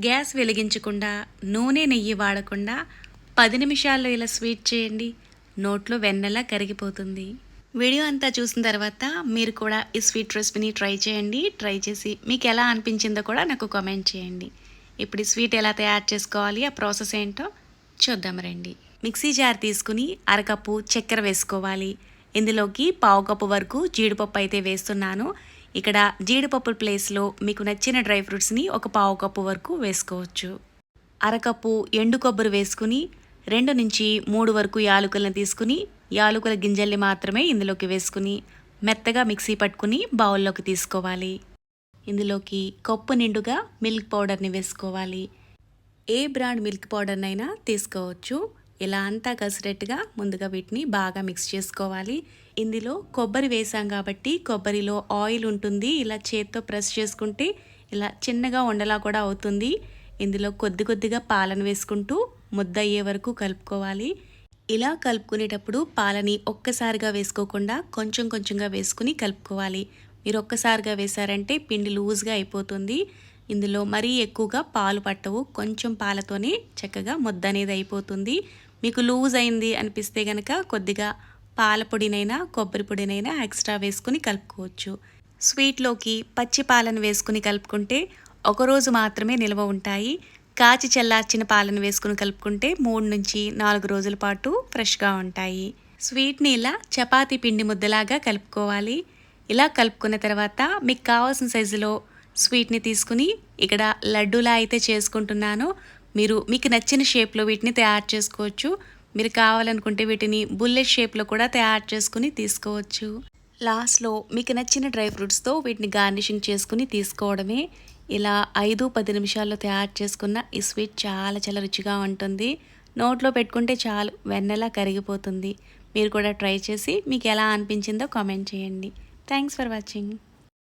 Gas వెలిగించకుండా నూనె నెయ్యి వాడకుండా 10 నిమిషాల్లో ఇలా స్వీట్ చేయండి. నోట్లో వెన్నలా కరిగిపోతుంది. వీడియో అంతా చూసిన తర్వాత మీరు కూడా ఈ స్వీట్ రెసిపీని ట్రై చేయండి. ట్రై చేసి మీకు ఎలా అనిపించిందో కూడా నాకు కామెంట్ చేయండి. ఇప్పుడు ఈ స్వీట్ ఎలా తయారు చేసుకోవాలి, ఆ ప్రాసెస్ ఏంటో చూద్దాం రండి. మిక్సీ జార్ తీసుకుని అరకప్పు చక్కెర వేసుకోవాలి. ఇందులోకి పావు కప్పు వరకు జీడిపప్పు అయితే వేస్తున్నాను. ఇక్కడ జీడిపప్పు ప్లేస్లో మీకు నచ్చిన డ్రై ఫ్రూట్స్ని ఒక పావు కప్పు వరకు వేసుకోవచ్చు. అరకప్పు ఎండు కొబ్బరి వేసుకుని 2 నుంచి 3 వరకు యాలకులను తీసుకుని యాలకుల గింజల్ని మాత్రమే ఇందులోకి వేసుకుని మెత్తగా మిక్సీ పట్టుకుని బౌల్లోకి తీసుకోవాలి. ఇందులోకి కప్పు నిండుగా మిల్క్ పౌడర్ని వేసుకోవాలి. ఏ బ్రాండ్ మిల్క్ పౌడర్నైనా తీసుకోవచ్చు. ఇలా అంతా కలిసేటట్టుగా ముందుగా వీటిని బాగా మిక్స్ చేసుకోవాలి. ఇందులో కొబ్బరి వేసాం కాబట్టి కొబ్బరిలో ఆయిల్ ఉంటుంది. ఇలా చేత్తో ప్రెస్ చేసుకుంటే ఇలా చిన్నగా ఉండలా కూడా అవుతుంది. ఇందులో కొద్ది కొద్దిగా పాలను వేసుకుంటూ ముద్ద అయ్యే వరకు కలుపుకోవాలి. ఇలా కలుపుకునేటప్పుడు పాలని ఒక్కసారిగా వేసుకోకుండా కొంచెం కొంచెంగా వేసుకుని కలుపుకోవాలి. మీరు ఒక్కసారిగా వేసారంటే పిండి లూజ్గా అయిపోతుంది. ఇందులో మరీ ఎక్కువగా పాలు పట్టవు. కొంచెం పాలతోనే చక్కగా ముద్ద అనేది అయిపోతుంది. మీకు లూజ్ అయింది అనిపిస్తే కనుక కొద్దిగా పాల పొడినైనా కొబ్బరి పొడినైనా ఎక్స్ట్రా వేసుకుని కలుపుకోవచ్చు. స్వీట్లోకి పచ్చి పాలను వేసుకుని కలుపుకుంటే ఒకరోజు మాత్రమే నిల్వ ఉంటాయి. కాచి చల్లార్చిన పాలను వేసుకుని కలుపుకుంటే 3 నుంచి 4 రోజుల పాటు ఫ్రెష్గా ఉంటాయి. స్వీట్ని ఇలా చపాతీ పిండి ముద్దలాగా కలుపుకోవాలి. ఇలా కలుపుకున్న తర్వాత మీకు కావాల్సిన సైజులో స్వీట్ని తీసుకుని ఇక్కడ లడ్డూలా అయితే చేసుకుంటున్నాను. మీకు నచ్చిన షేప్లో వీటిని తయారు చేసుకోవచ్చు. మీరు కావాలనుకుంటే వీటిని బుల్లెట్ షేప్లో కూడా తయారు చేసుకుని తీసుకోవచ్చు. లాస్ట్లో మీకు నచ్చిన డ్రై ఫ్రూట్స్తో వీటిని గార్నిషింగ్ చేసుకుని తీసుకోవడమే. ఇలా 5-10 నిమిషాల్లో తయారు చేసుకున్న ఈ స్వీట్ చాలా చాలా రుచిగా ఉంటుంది. నోట్లో పెట్టుకుంటే చాలు వెన్నెలా కరిగిపోతుంది. మీరు కూడా ట్రై చేసి మీకు ఎలా అనిపించిందో కామెంట్ చేయండి. Thanks for watching.